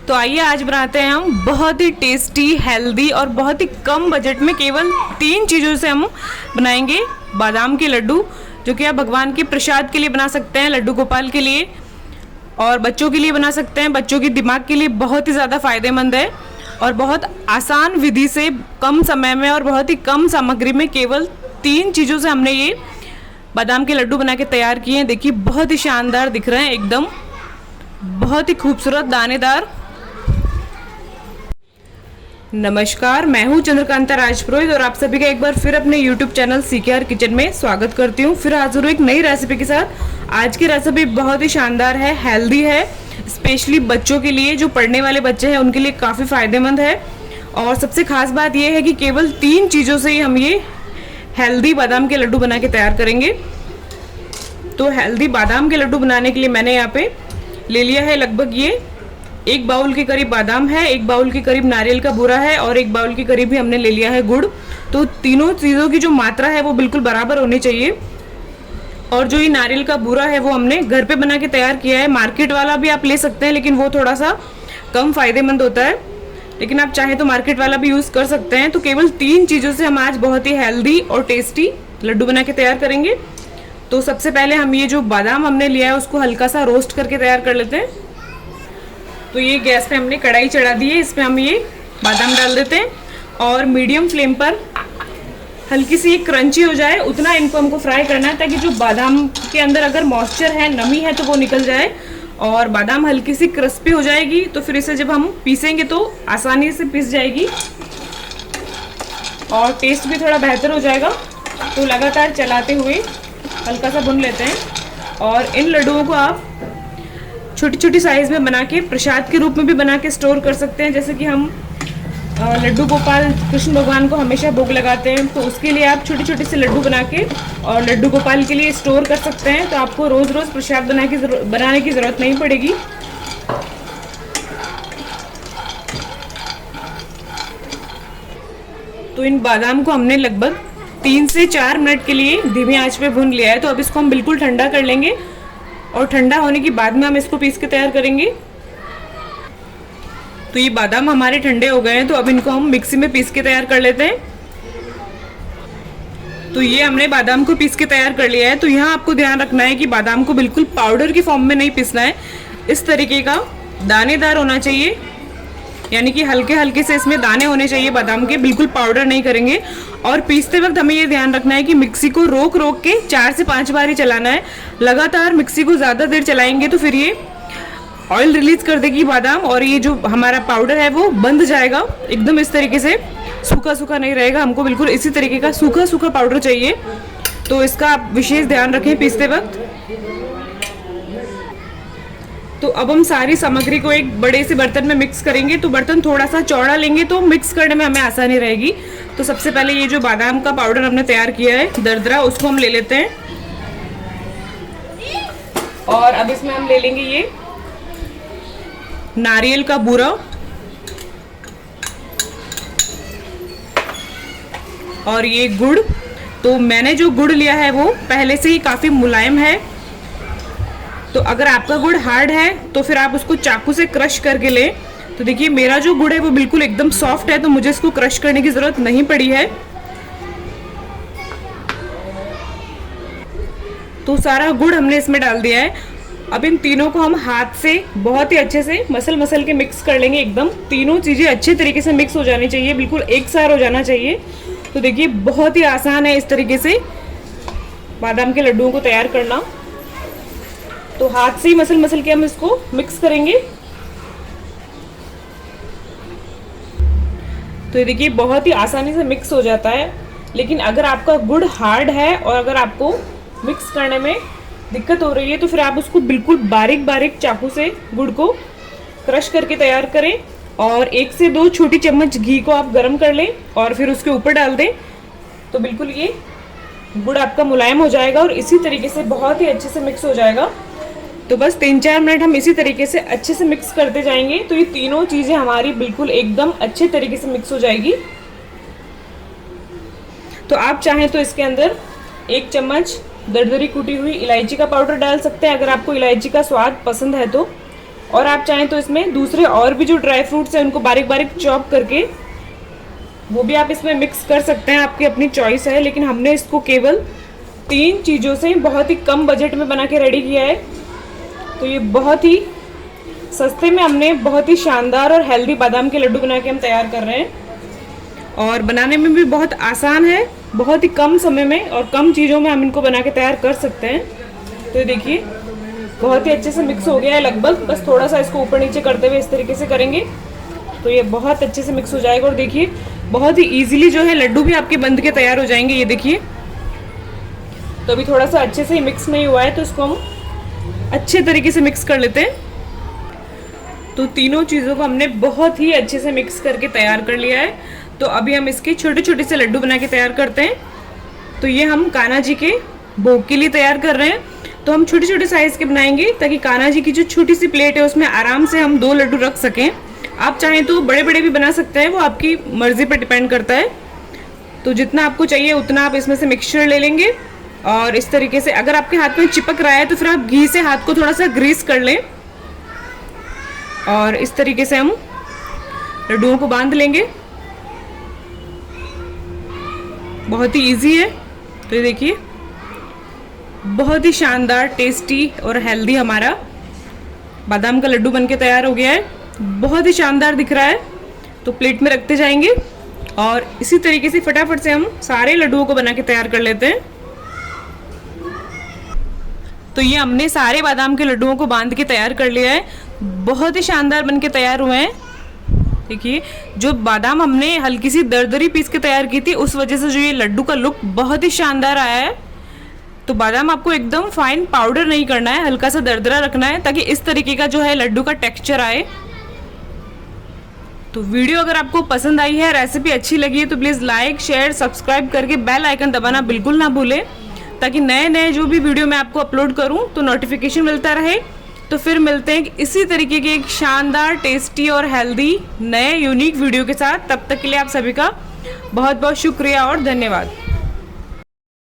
तो आइए आज बनाते हैं हम बहुत ही टेस्टी, हेल्दी और बहुत ही कम बजट में केवल 3 चीज़ों से हम बनाएंगे बादाम के लड्डू, जो कि आप भगवान के प्रसाद के लिए बना सकते हैं, लड्डू गोपाल के लिए और बच्चों के लिए बना सकते हैं। बच्चों के दिमाग के लिए बहुत ही ज़्यादा फ़ायदेमंद है और बहुत आसान विधि से कम समय में और बहुत ही कम सामग्री में केवल 3 चीज़ों से हमने ये बादाम के लड्डू बना के तैयार किए हैं। देखिए बहुत ही शानदार दिख रहे हैं, एकदम बहुत ही खूबसूरत दानेदार। नमस्कार, मैं हूं चंद्रकांता राजपुरोहित और आप सभी का एक बार फिर अपने YouTube चैनल CKR किचन में स्वागत करती हूं। फिर हाजिर हूं एक नई रेसिपी के साथ। आज की रेसिपी बहुत ही शानदार है, हेल्दी है, स्पेशली बच्चों के लिए, जो पढ़ने वाले बच्चे हैं उनके लिए काफ़ी फ़ायदेमंद है। और सबसे खास बात यह है कि केवल 3 चीज़ों से ही हम ये हेल्दी बादाम के लड्डू बना के तैयार करेंगे। तो हेल्दी बादाम के लड्डू बनाने के लिए मैंने यहाँ पे ले लिया है लगभग ये 1 बाउल के करीब बादाम है, 1 बाउल के करीब नारियल का बूरा है और 1 बाउल के करीब ही हमने ले लिया है गुड़। तो तीनों चीज़ों की जो मात्रा है वो बिल्कुल बराबर होनी चाहिए। और जो ये नारियल का बूरा है वो हमने घर पे बना के तैयार किया है। मार्केट वाला भी आप ले सकते हैं, लेकिन वो थोड़ा सा कम फ़ायदेमंद होता है, लेकिन आप चाहें तो मार्केट वाला भी यूज़ कर सकते हैं। तो केवल 3 चीज़ों से हम आज बहुत ही हेल्दी और टेस्टी लड्डू बना के तैयार करेंगे। तो सबसे पहले हम ये जो बादाम हमने लिया है उसको हल्का सा रोस्ट करके तैयार कर लेते हैं। तो ये गैस पे हमने कढ़ाई चढ़ा दी है, इसमें हम ये बादाम डाल देते हैं और मीडियम फ्लेम पर हल्की सी ये क्रंची हो जाए उतना इनको हमको फ्राई करना है, ताकि जो बादाम के अंदर अगर मॉइस्चर है, नमी है, तो वो निकल जाए और बादाम हल्की सी क्रिस्पी हो जाएगी। तो फिर इसे जब हम पीसेंगे तो आसानी से पीस जाएगी और टेस्ट भी थोड़ा बेहतर हो जाएगा। तो लगातार चलाते हुए हल्का सा भून लेते हैं। और इन लड्डुओं को आप छोटी छोटी साइज़ में बना के प्रसाद के रूप में भी बना के स्टोर कर सकते हैं। जैसे कि हम लड्डू गोपाल कृष्ण भगवान को हमेशा भोग लगाते हैं, तो उसके लिए आप छोटे छोटे से लड्डू बना के और लड्डू गोपाल के लिए स्टोर कर सकते हैं। तो आपको रोज़ रोज़ प्रसाद बनाने की ज़रूरत नहीं पड़ेगी। तो इन बादाम को हमने लगभग 3 से 4 मिनट के लिए धीमी आंच पे भून लिया है। तो अब इसको हम बिल्कुल ठंडा कर लेंगे और ठंडा होने के बाद में हम इसको पीस के तैयार करेंगे। तो ये बादाम हमारे ठंडे हो गए हैं, तो अब इनको हम मिक्सी में पीस के तैयार कर लेते हैं। तो ये हमने बादाम को पीस के तैयार कर लिया है। तो यहाँ आपको ध्यान रखना है कि बादाम को बिल्कुल पाउडर की फॉर्म में नहीं पीसना है, इस तरीके का दानेदार होना चाहिए, यानी कि हल्के हल्के से इसमें दाने होने चाहिए बादाम के, बिल्कुल पाउडर नहीं करेंगे। और पीसते वक्त हमें ये ध्यान रखना है कि मिक्सी को रोक रोक के 4 से 5 बार ही चलाना है। लगातार मिक्सी को ज़्यादा देर चलाएंगे तो फिर ये ऑयल रिलीज कर देगी बादाम और ये जो हमारा पाउडर है वो बंध जाएगा। एकदम इस तरीके से सूखा सूखा नहीं रहेगा, हमको बिल्कुल इसी तरीके का सूखा सूखा पाउडर चाहिए। तो इसका आप विशेष ध्यान रखें पीसते वक्त। तो अब हम सारी सामग्री को एक बड़े से बर्तन में मिक्स करेंगे। तो बर्तन थोड़ा सा चौड़ा लेंगे तो मिक्स करने में हमें आसानी रहेगी। तो सबसे पहले ये जो बादाम का पाउडर हमने तैयार किया है दरदरा, उसको हम ले लेते हैं और अब इसमें हम ले लेंगे ये नारियल का बूरा और ये गुड़। तो मैंने जो गुड़ लिया है वो पहले से ही काफ़ी मुलायम है। तो अगर आपका गुड़ हार्ड है तो फिर आप उसको चाकू से क्रश करके लें। तो देखिए मेरा जो गुड़ है वो बिल्कुल एकदम सॉफ्ट है, तो मुझे इसको क्रश करने की ज़रूरत नहीं पड़ी है। तो सारा गुड़ हमने इसमें डाल दिया है। अब इन तीनों को हम हाथ से बहुत ही अच्छे से मसल के मिक्स कर लेंगे। एकदम तीनों चीज़ें अच्छे तरीके से मिक्स हो जानी चाहिए, बिल्कुल एक सार हो जाना चाहिए। तो देखिए बहुत ही आसान है इस तरीके से बादाम के लड्डुओं को तैयार करना। तो हाथ से ही मसल के हम इसको मिक्स करेंगे। तो ये देखिए बहुत ही आसानी से मिक्स हो जाता है। लेकिन अगर आपका गुड़ हार्ड है और अगर आपको मिक्स करने में दिक्कत हो रही है तो फिर आप उसको बिल्कुल बारीक बारीक चाकू से गुड़ को क्रश करके तैयार करें और 1 से 2 छोटी चम्मच घी को आप गर्म कर लें और फिर उसके ऊपर डाल दें। तो बिल्कुल ये गुड़ आपका मुलायम हो जाएगा और इसी तरीके से बहुत ही अच्छे से मिक्स हो जाएगा। तो बस 3-4 मिनट हम इसी तरीके से अच्छे से मिक्स करते जाएंगे। तो ये तीनों चीज़ें हमारी बिल्कुल एकदम अच्छे तरीके से मिक्स हो जाएगी। तो आप चाहें तो इसके अंदर 1 चम्मच दरदरी कुटी हुई इलायची का पाउडर डाल सकते हैं, अगर आपको इलायची का स्वाद पसंद है तो। और आप चाहें तो इसमें दूसरे और भी जो ड्राई फ्रूट्स हैं उनको बारीक बारीक चॉप करके वो भी आप इसमें मिक्स कर सकते हैं, आपकी अपनी चॉइस है। लेकिन हमने इसको केवल 3 चीज़ों से बहुत ही कम बजट में बना के रेडी किया है। तो ये बहुत ही सस्ते में हमने बहुत ही शानदार और हेल्दी बादाम के लड्डू बना के हम तैयार कर रहे हैं और बनाने में भी बहुत आसान है। बहुत ही कम समय में और कम चीज़ों में हम इनको बना के तैयार कर सकते हैं। तो ये देखिए बहुत ही अच्छे से मिक्स हो गया है लगभग, बस थोड़ा सा इसको ऊपर नीचे करते हुए इस तरीके से करेंगे तो ये बहुत अच्छे से मिक्स हो जाएगा। और देखिए बहुत ही ईजिली जो है लड्डू भी आपके बन के तैयार हो जाएंगे। ये देखिए तो अभी थोड़ा सा अच्छे से ही मिक्स नहीं हुआ है तो इसको हम अच्छे तरीके से मिक्स कर लेते हैं। तो तीनों चीज़ों को हमने बहुत ही अच्छे से मिक्स करके तैयार कर लिया है। तो अभी हम इसके छोटे छोटे से लड्डू बना के तैयार करते हैं। तो ये हम कान्हा जी के भोग के लिए तैयार कर रहे हैं। तो हम छोटे छोटे साइज़ के बनाएंगे ताकि कान्हा जी की जो छोटी सी प्लेट है उसमें आराम से हम 2 लड्डू रख सकें। आप चाहें तो बड़े बड़े भी बना सकते हैं, वो आपकी मर्ज़ी पर डिपेंड करता है। तो जितना आपको चाहिए उतना आप इसमें से मिक्सचर ले लेंगे और इस तरीके से अगर आपके हाथ में चिपक रहा है तो फिर आप घी से हाथ को थोड़ा सा ग्रीस कर लें और इस तरीके से हम लड्डुओं को बांध लेंगे। बहुत ही इजी है। तो ये देखिए बहुत ही शानदार, टेस्टी और हेल्दी हमारा बादाम का लड्डू बनके तैयार हो गया है। बहुत ही शानदार दिख रहा है। तो प्लेट में रखते जाएंगे और इसी तरीके से फटाफट से हम सारे लड्डुओं को बना के तैयार कर लेते हैं। तो ये हमने सारे बादाम के लड्डुओं को बांध के तैयार कर लिया है। बहुत ही शानदार बनके तैयार हुए हैं। देखिए जो बादाम हमने हल्की सी दरदरी पीस के तैयार की थी उस वजह से जो ये लड्डू का लुक बहुत ही शानदार आया है। तो बादाम आपको एकदम फाइन पाउडर नहीं करना है, हल्का सा दरदरा रखना है ताकि इस तरीके का जो है लड्डू का टेक्सचर आए। तो वीडियो अगर आपको पसंद आई है, रेसिपी अच्छी लगी है तो प्लीज़ लाइक शेयर सब्सक्राइब करके बेल आइकन दबाना बिल्कुल ना भूलें ताकि नए नए जो भी वीडियो मैं आपको अपलोड करूं तो नोटिफिकेशन मिलता रहे। तो फिर मिलते हैं इसी तरीके के एक शानदार, टेस्टी और हेल्दी नए यूनिक वीडियो के साथ। तब तक के लिए आप सभी का बहुत बहुत शुक्रिया और धन्यवाद।